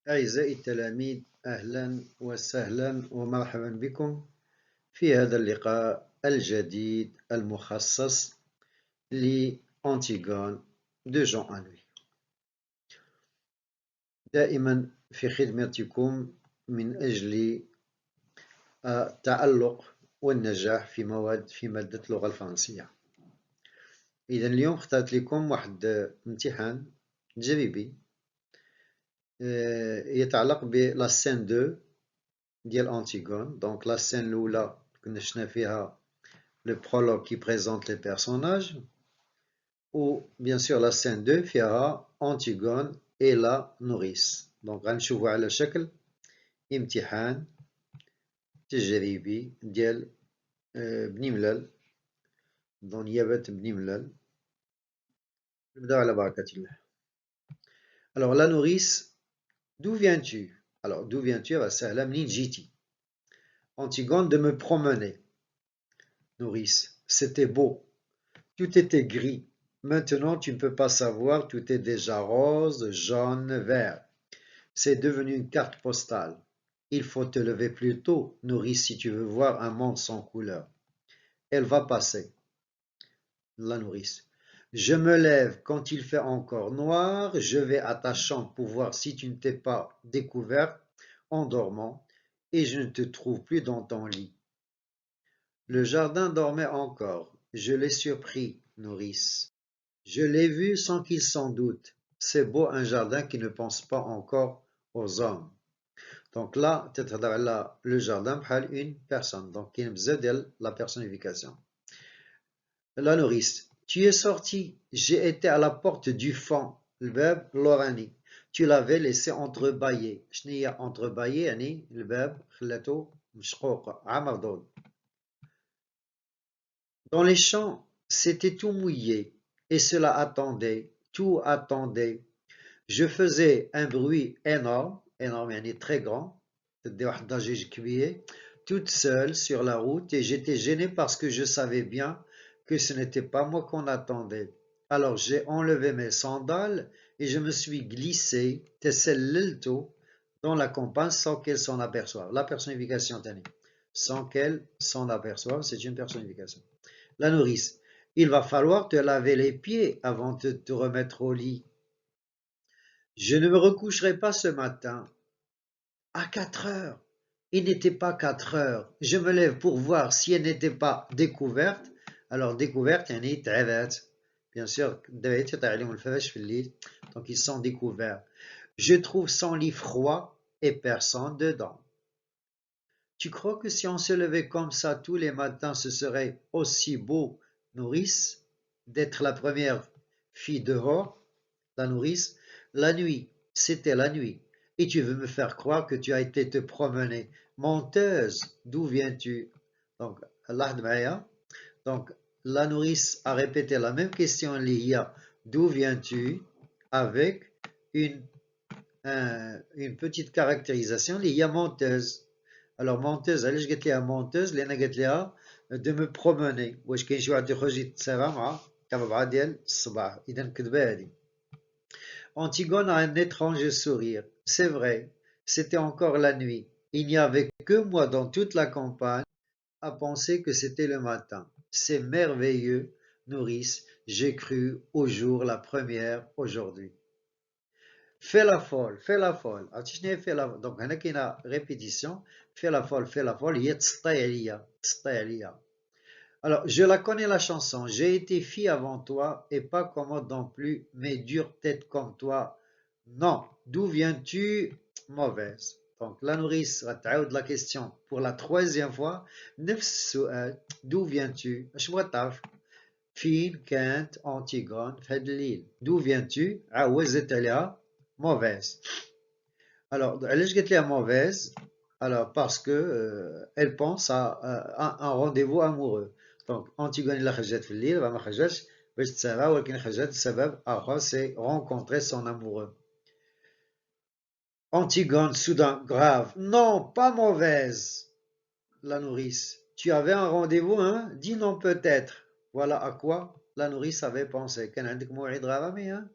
أعزائي التلاميذ، أهلا وسهلا ومرحبا بكم في هذا اللقاء الجديد المخصص لأنتيغون دو جون أنوي. دائما في خدمتكم من أجل التألق والنجاح في مادة اللغة الفرنسية. إذا اليوم اخترت لكم واحد امتحان تجريبي يتعلق بلا سين 2 ديال أنتيغون. دونك لا سين الأولى كنا شفنا فيها le prologue qui présente les personnages, ou bien sûr la scène 2 فيها Antigone et la nourrice. Donc غنشوفوا على شكل امتحان تجريبي ديال بني ملال، دون نيابة بني ملال. نبداو على بركة الله. Alors la nourrice, d'où viens-tu? Alors d'où viens-tu? سهلة، منين جيتي؟ Antigone, de me promener. Nourrice, c'était beau, tout était gris. Maintenant, tu ne peux pas savoir, tout est déjà rose, jaune, vert. C'est devenu une carte postale. Il faut te lever plus tôt, nourrice, si tu veux voir un monde sans couleur. Elle va passer. La nourrice. Je me lève quand il fait encore noir, je vais à ta chambre pour voir si tu ne t'es pas découverte en dormant, et je ne te trouve plus dans ton lit. Le jardin dormait encore. Je l'ai surpris, nourrice. Je l'ai vu sans qu'il s'en doute. C'est beau un jardin qui ne pense pas encore aux hommes. Donc là, le jardin بحال une personne. Donc كاين بزاف ديال la personnification. La nourrice. Tu es sorti. J'ai été à la porte du fond. الباب l'orani. Tu l'avais laissé entrebâillé. شنو هي entrebâillé؟ يعني الباب خلاته مشقوق مردود. Dans les champs, c'était tout mouillé, et cela attendait, tout attendait. Je faisais un bruit énorme, énorme, يعني très grand, toute seule sur la route, et j'étais gênée parce que je savais bien que ce n'était pas moi qu'on attendait. Alors j'ai enlevé mes sandales et je me suis glissé, dans la campagne sans qu'elle s'en aperçoive. La personnification, Tani. Sans qu'elle s'en aperçoive, c'est une personnification. La nourrice. Il va falloir te laver les pieds avant de te remettre au lit. Je ne me recoucherai pas ce matin. À 4 heures. Il n'était pas 4 heures. Je me lève pour voir si elle n'était pas découverte. Alors découverte, يعني تعبت. Bien sûr, donc ils sont découverts. Je trouve son lit froid et personne dedans. Tu crois que si on se levait comme ça tous les matins, ce serait aussi beau, nourrice, d'être la première fille dehors, la nourrice? La nuit, c'était la nuit. Et tu veux me faire croire que tu as été te promener. Menteuse, d'où viens-tu? Donc, donc, la nourrice a répété la même question, Lia, d'où viens-tu? Avec une petite caractérisation, Lia menteuse. Alors menteuse, علاش قالت لها menteuse؟ لأن قالت لها de me promener. واش كاين شي واحد يخرج يتسارى مع كبابعة ديال الصباح؟ إذا كذبة هذه. Antigone a un étrange sourire. C'est vrai, c'était encore la nuit. Il n'y avait que moi dans toute la campagne à penser que c'était le matin. C'est merveilleux, nourrice. J'ai cru au jour la première aujourd'hui. Fais la folle, fais la folle. عرفتي شنو هي fais la folle؟ دونك هنا كاينه ريبيتيسيون. fais la folle هي تسطي عليا، تسطي عليا. Alors, je la connais la chanson. J'ai été fille avant toi et pas commode non plus, mais dure tête comme toi. Non, d'où viens-tu? Mauvaise. Donc, la nourrice تعاود la question pour la troisième fois. نفس السؤال. D'où viens-tu? اش بغات تعرف؟ فين كانت أنتيغون في هاد الليل؟ D'où viens-tu? عاوزت عليها mauvaise. Alors, علاش قالت لها mauvaise? Alors, parce que elle pense à un rendez-vous amoureux. Donc, Antigone إلا خرجت في الليل ما خرجتش باش تسارى، ولكن خرجت لسبب آخر، c'est rencontrer son amoureux. Antigone, soudain, grave. Non, pas mauvaise. La nourrice. Tu avais un rendez-vous, hein? Dis non peut-être. Voilà à quoi la nourrice avait pensé. كان عندك موعد غرامي, hein?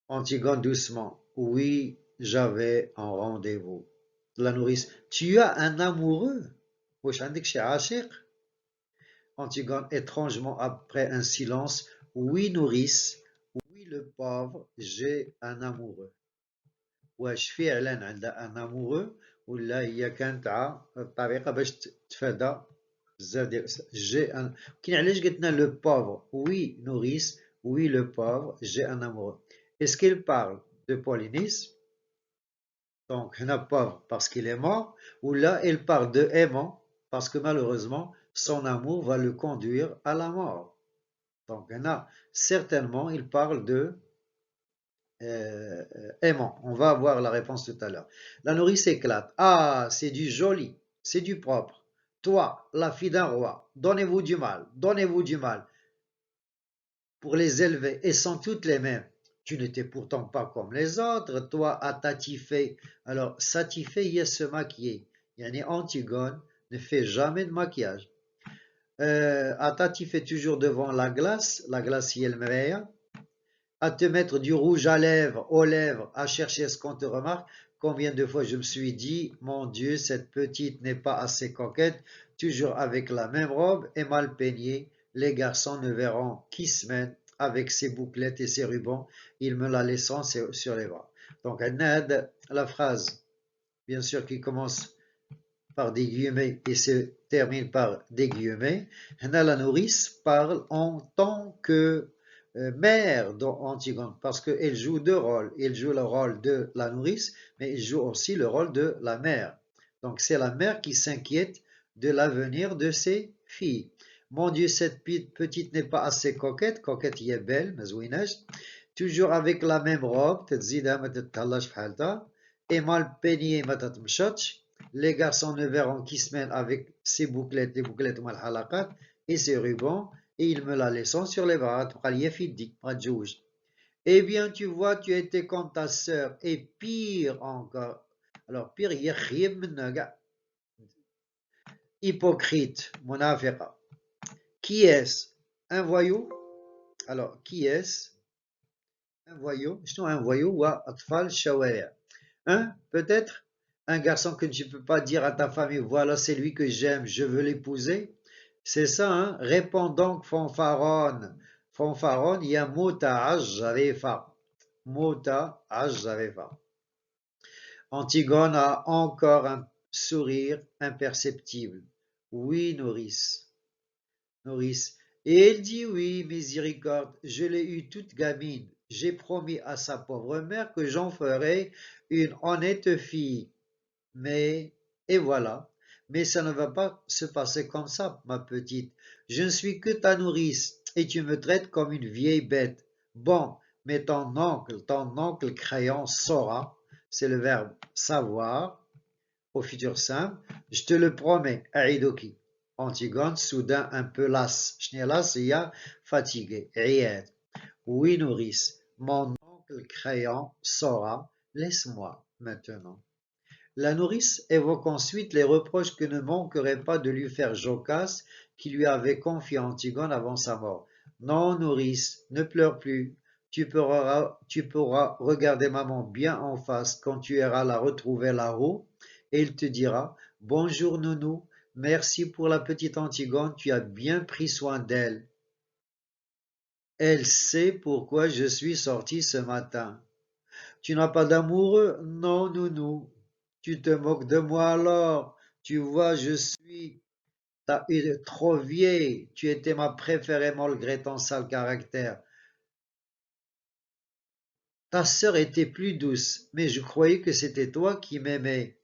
Antigone doucement. Oui, j'avais un rendez-vous. La nourrice. Tu as un amoureux? Wesh عندك شي عاشق? Antigone étrangement après un silence. Oui, nourrice. Oui, le pauvre, j'ai un amoureux. واش فعلا عندها ان امورو ولا هي كانت طريقه باش تفادى بزاف ديال جي ان كاين علاش قلت لنا لو بوفر وي نوريس وي لو بوفر جي ان امورو est-ce qu'il parle de Polynice donc هنا pauvre parce qu'il est mort ou là il parle de aimant parce que malheureusement son amour va le conduire à la mort donc هنا certainement il parle de aimant. On va avoir la réponse tout à l'heure. La nourrice éclate. Ah, c'est du joli, c'est du propre. Toi, la fille d'un roi, donnez-vous du mal, donnez-vous du mal pour les élever, et sont toutes les mêmes. Tu n'étais pourtant pas comme les autres, toi, à tatifé. Alors, satifé, il y a se maquiller. Yani Antigone ne fait jamais de maquillage. À tatifé toujours devant la glace il le meilleur à te mettre du rouge à lèvres, aux lèvres, à chercher ce qu'on te remarque. Combien de fois je me suis dit, mon Dieu, cette petite n'est pas assez coquette, toujours avec la même robe et mal peignée. Les garçons ne verront qui se met avec ses bouclettes et ses rubans, ils me la laisseront sur les bras. Donc, la phrase, bien sûr, qui commence par des guillemets et se termine par des guillemets. La nourrice parle en tant que mère d'Antigone parce qu'elle joue deux rôles. Elle joue le rôle de la nourrice, mais elle joue aussi le rôle de la mère. Donc c'est la mère qui s'inquiète de l'avenir de ses filles. Mon Dieu, cette petite n'est pas assez coquette. Coquette, y est belle, mais toujours avec la même robe, et mal peignée, les garçons ne verront qui se mène avec ses bouclettes, les bouclettes et ses rubans, et ils me la laissent sur les bras. Eh bien, tu vois, tu étais comme ta sœur, et pire encore. Alors, pire, hypocrite, munafiqa. Qui est-ce? Un voyou? Alors, qui est-ce? Un voyou? Sinon, un voyou ou atfal shawaya. Peut-être un garçon que tu ne peux pas dire à ta famille, voilà, c'est lui que j'aime, je veux l'épouser. C'est ça, hein? Réponds donc, fanfaronne. Fanfaronne, il y a mota ajjarefa. Mota ajjarefa. Antigone a encore un sourire imperceptible. Oui, nourrice. Nourrice. Et elle dit oui, miséricorde, je l'ai eue toute gamine. J'ai promis à sa pauvre mère que j'en ferai une honnête fille. Mais, et voilà. Mais ça ne va pas se passer comme ça, ma petite. Je ne suis que ta nourrice et tu me traites comme une vieille bête. Bon, mais ton oncle crayon saura, c'est le verbe savoir, au futur simple, je te le promets, Aidoki. Antigone, soudain un peu lasse. Schneelas, il y a fatigué. Ried. Oui, nourrice, mon oncle crayon saura, laisse-moi maintenant. La nourrice évoque ensuite les reproches que ne manquerait pas de lui faire Jocaste, qui lui avait confié Antigone avant sa mort. Non, nourrice, ne pleure plus. Tu pourras regarder maman bien en face quand tu iras la retrouver là-haut, et il te dira, bonjour nounou, merci pour la petite Antigone, tu as bien pris soin d'elle. Elle sait pourquoi je suis sorti ce matin. Tu n'as pas d'amoureux? Non, nounou. Tu te moques de moi alors? Tu vois, je suis trop vieille. Tu étais ma préférée malgré ton sale caractère. Ta sœur était plus douce, mais je croyais que c'était toi qui m'aimais.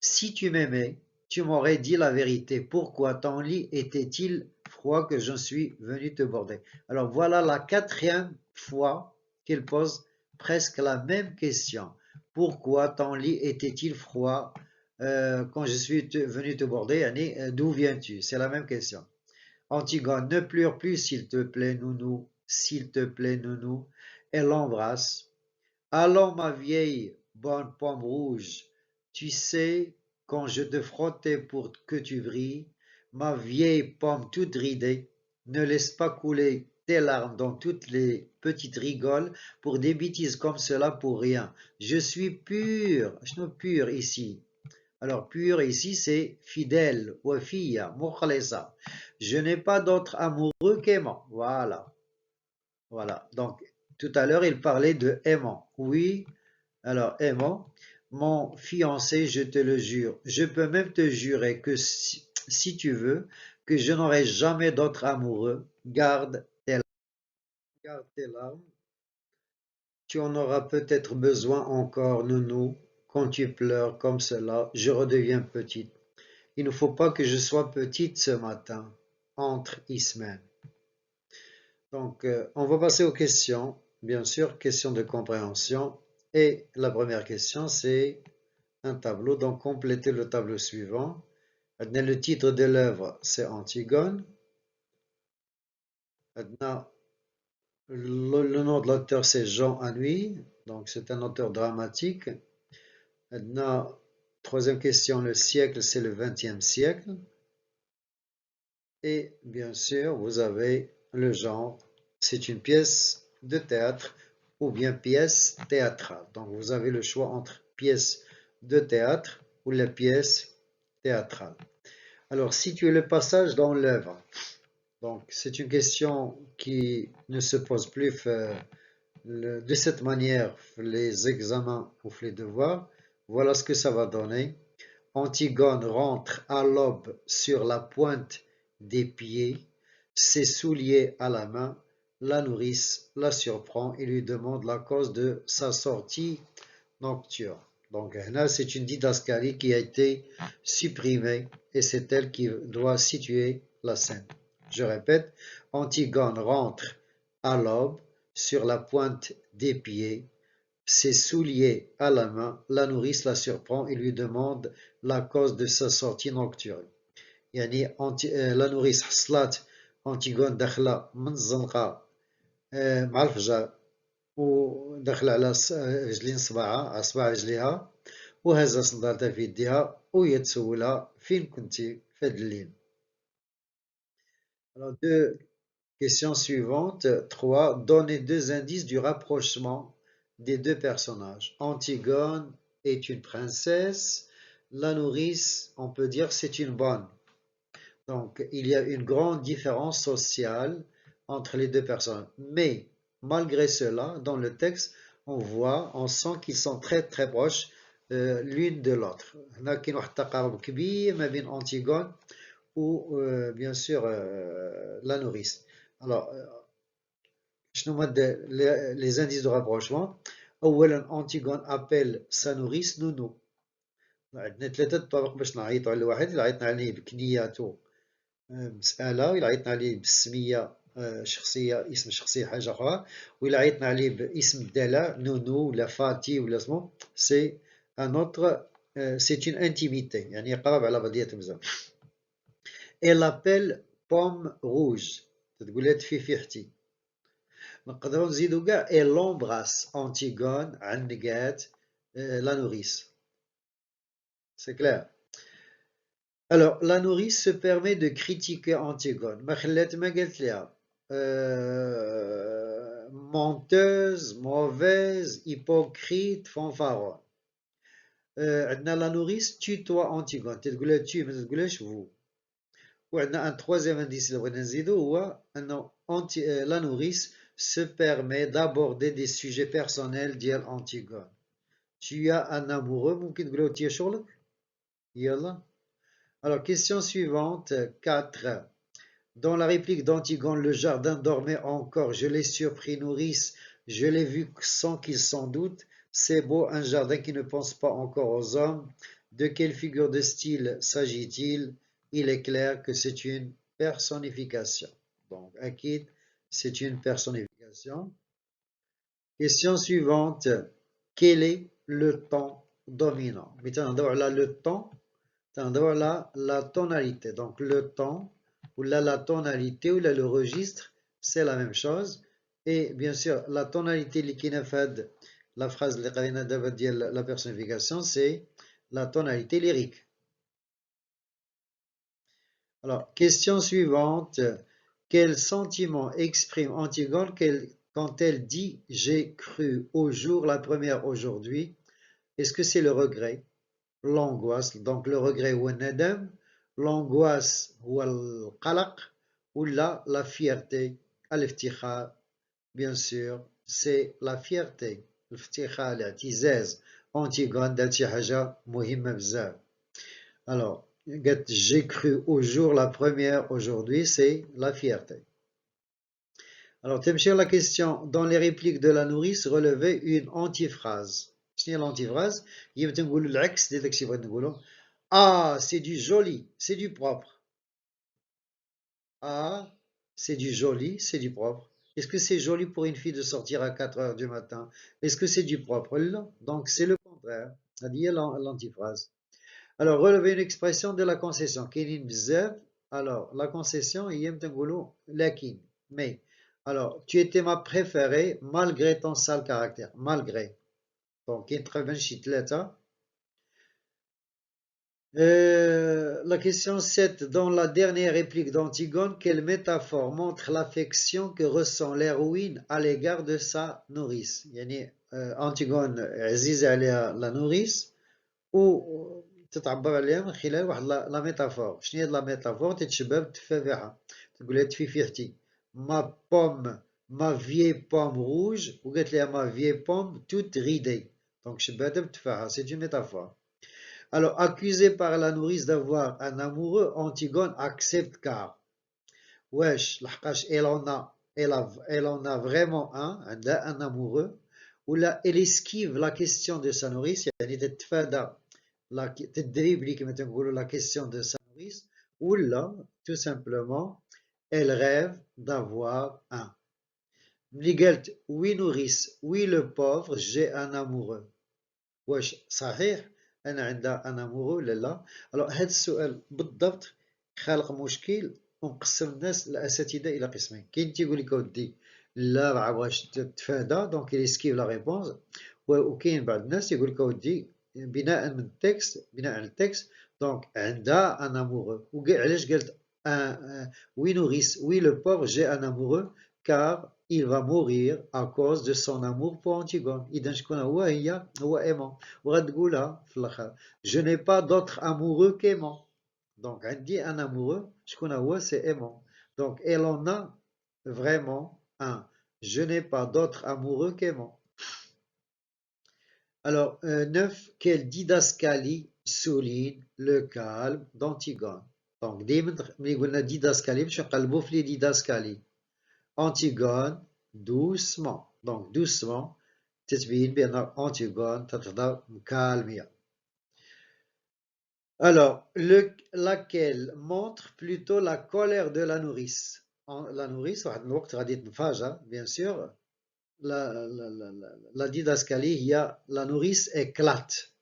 Si tu m'aimais, tu m'aurais dit la vérité. Pourquoi ton lit était-il froid que je suis venu te border? Alors voilà la quatrième fois qu'il pose presque la même question. Pourquoi ton lit était-il froid quand je suis venu te border? Annie, d'où viens-tu? C'est la même question. Antigone, ne pleure plus, s'il te plaît, nounou. S'il te plaît, nounou. Elle l'embrasse. Allons, ma vieille bonne pomme rouge, tu sais, quand je te frottais pour que tu brilles, ma vieille pomme toute ridée, ne laisse pas couler tes larmes. Donc toutes les petites rigolent pour des bêtises comme cela pour rien. Je suis pur. Je suis pur ici. Alors pur ici c'est fidèle. Wafiya, mukhlisa. Je n'ai pas d'autre amoureux qu'aimant. Voilà. Voilà. Donc tout à l'heure il parlait de aimant. Oui. Alors aimant. Mon fiancé, je te le jure. Je peux même te jurer que si tu veux, que je n'aurai jamais d'autre amoureux. Garde tes larmes. Tu en auras peut-être besoin encore, nounou, quand tu pleures comme cela. Je redeviens petite. Il ne faut pas que je sois petite ce matin. Entre Ismaël. Donc, on va passer aux questions. Bien sûr, questions de compréhension. Et la première question, c'est un tableau. Donc, complétez le tableau suivant. Le titre de l'œuvre, c'est Antigone. Le nom de l'auteur, c'est Jean Anouilh. Donc, c'est un auteur dramatique. Maintenant, troisième question, le siècle, c'est le XXe siècle. Et bien sûr, vous avez le genre, c'est une pièce de théâtre ou bien pièce théâtrale. Donc, vous avez le choix entre pièce de théâtre ou la pièce théâtrale. Alors, situez le passage dans l'œuvre. Donc, c'est une question qui ne se pose plus de cette manière, les examens ou les devoirs. Voilà ce que ça va donner. Antigone rentre à l'aube sur la pointe des pieds, ses souliers à la main. La nourrice la surprend et lui demande la cause de sa sortie nocturne. Donc là, c'est une didascalie qui a été supprimée et c'est elle qui doit situer la scène. Je répète, Antigone rentre à l'aube sur la pointe des pieds, ses souliers à la main. La nourrice la surprend et lui demande la cause de sa sortie nocturne. يعني la nourrice حصلات أنتيغون داخلة من الزنقة مع الفجر وداخلة على رجلين صباعها على صباع رجليها وهزة صندالتها في يديها وهي تسولها فين كنتي في هاد الليل. Alors deux questions suivantes. 3. Donnez deux indices du rapprochement des deux personnages. Antigone est une princesse. La nourrice, on peut dire, c'est une bonne. Donc, il y a une grande différence sociale entre les deux personnes. Mais, malgré cela, dans le texte, on sent qu'ils sont très très proches l'une de l'autre. Il y a un تقارب كبير ما بين Antigone ou bien sûr la nourrice. Alors, les indices de rapprochement. أولا Antigone appelle sa nourrice nounou. عندنا ثلاثة طرق باش نعيطوا على واحد. إلا عيطنا عليه بكنياتو مسألة، وإلا عيطنا عليه بالسمية شخصية اسم شخصية حاجة أخرى، وإلا عيطنا عليه باسم الدلع نونو ولا فاتي ولا اسمه سي ان اوتر سي اون انتيميتي يعني قراب على بعضياتهم بزاف. Elle appelle pomme rouge تقول لها تفيفيحتي. نقدروا نزيدوا كاع elle l'embrasse Antigone عنقات la nourrice. C'est clair. Alors, la nourrice se permet de critiquer Antigone. ما خلات ما قالت لها menteuse, mauvaise, hypocrite, fanfaronne. عندنا la nourrice tutoie Antigone. تقول لها tu ما تقولهاش vous. وعندنا un troisième indice اللي بغينا نزيدو هو أنه la nourrice se permet d'aborder des sujets personnels ديال Antigone. Tu as un amoureux ممكن تقول له انت شغلك يلا. Alors question suivante 4. Dans la réplique d'Antigone, le jardin dormait encore. Je l'ai surpris, nourrice. Je l'ai vu sans qu'il s'en doute. C'est beau, un jardin qui ne pense pas encore aux hommes. De quelle figure de style s'agit-il? Il est clair que c'est une personnification. Donc, Akid, c'est une personnification. Question suivante. Quel est le temps dominant? Maintenant, le temps, la tonalité. Donc, le temps, ou la tonalité, ou le registre, c'est la même chose. Et bien sûr, la tonalité qui la phrase la personnification, c'est la tonalité lyrique. Alors, question suivante. Quel sentiment exprime Antigone quand elle dit « j'ai cru au jour la première aujourd'hui » Est-ce que c'est le regret, l'angoisse, donc le regret ou nadam, l'angoisse ou al-qalaq, ou la fierté, al-iftikhar, bien sûr, c'est la fierté, l'iftikhar, l'atizaz, Antigone دارت شي حاجة مهمة بزاف. Alors, j'ai cru au jour la première aujourd'hui, c'est la fierté. Alors, تمشي la question, dans les répliques de la nourrice, relevez une antiphrase. شنو هي l'antiphrase؟ هي باش نقولوا العكس ديال داكشي اللي بغيت نقولوا. Ah, c'est du joli, c'est du propre. Ah, c'est du joli, c'est du propre. Est-ce que c'est joli pour une fille de sortir à 4 heures du matin? Est-ce que c'est du propre? Non. Donc, c'est le contraire. C'est-à-dire l'antiphrase. Alors, relever une expression de la concession. كاينين بزاف. Alors, la concession, هي نقولوا لكن, mais. Alors, tu étais ma préférée malgré ton sale caractère. Malgré. Donc, كاين تقريبا شي ثلاثة. La question 7. Dans la dernière réplique d'Antigone, quelle métaphore montre l'affection que ressent l'héroïne à l'égard de sa nourrice? يعني Antigone عزيزة عليها la nourrice و تتعبر عليها من خلال واحد لا ميتافور. شنو هي لا ميتافور؟ تتشبه بالتفاحة، تقول لها تفيفيحتي ما بوم ما فيي بوم روج وقالت لها ما فيي بوم توت ريدي، دونك شبهتها بالتفاحة. سي اون ميتافور. Alors, accusée par la nourrice d'avoir un amoureux, Antigone accepte car wesh لحقاش elle en a vraiment un amoureux. Ou là, elle esquive la question de sa nourrice, يعني تتفادى تدريبلي كما تنقولوا la question de sa nourrice. Ou là, tout simplement, elle rêve d'avoir un. ملي قالت oui nourrice, oui le pauvre, j'ai un amoureux. واش صحيح انا عندها ان امورو ولا لا؟ الوغ هذا السؤال بالضبط خالق مشكل، ونقسم الناس الاساتذه الى قسمين. كاين تيقول لك اودي لا ما بغاش تتفادى دونك يسكيف لا ريبونس، وكاين بعض الناس يقول لك اودي بناء من التكست، بناء على التكست دونك عندها ان امورو. وعلاش قالت وي نوريس وي لو بوفر جي ان امورو؟ car il va mourir à cause de son amour pour Antigone. إذا شكون هو؟ هو aimant. وغتقولها في الآخر je n'ai pas d'autre amoureux qu'aimant. Donc عندي un amoureux شكون هو؟ c'est aimant. Donc elle en a vraiment un. Je n'ai pas d'autre amoureux qu'aimant. Alors 9. Quelle didascalie souligne le calme d'Antigone? Donc ديما ملي قلنا didascalie باش نقلبوا في les didascalies. Antigone doucement. Donc doucement تتبين بأن Antigone تتهضر مكالمية. Alors, laquelle montre plutôt la colère de la nourrice. La nourrice, واحد الوقت غادي تنفجر bien sûr. La didascalie هي la nourrice éclate.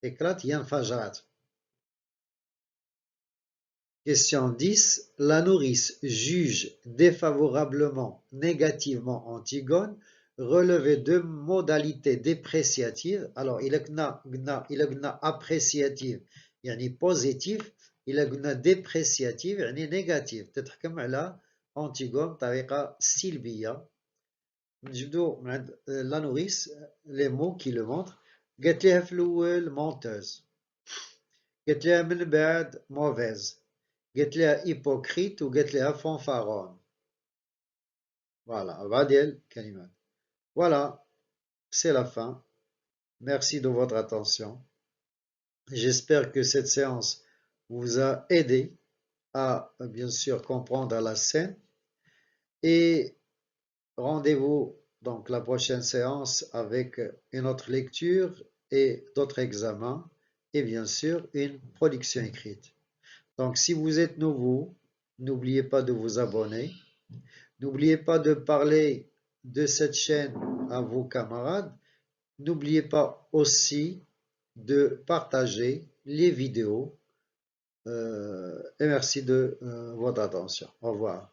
Éclate هي انفجرت. Question 10. La nourrice juge défavorablement, négativement Antigone. Relever deux modalités dépréciatives. Alors, il a appréciative, يعني positif. il a dépréciative, يعني négative. تتحكم على Antigone بطريقة سلبية. نجبدو من عند la nourrice les mots qui le montrent. قالت لها في الأول menteuse. قالت لها من بعد mauvaise. قالت لها hypocrite وقالت لها fanfaron. Voilà, أربعة ديال الكلمات. Voilà, c'est la fin. Merci de votre attention. J'espère que cette séance vous a aidé à, bien sûr, comprendre la scène. Et rendez-vous donc la prochaine séance avec une autre lecture et d'autres examens et bien sûr une production écrite. Donc si vous êtes nouveau, n'oubliez pas de vous abonner. N'oubliez pas de parler de cette chaîne à vos camarades. N'oubliez pas aussi de partager les vidéos et merci de votre attention. Au revoir.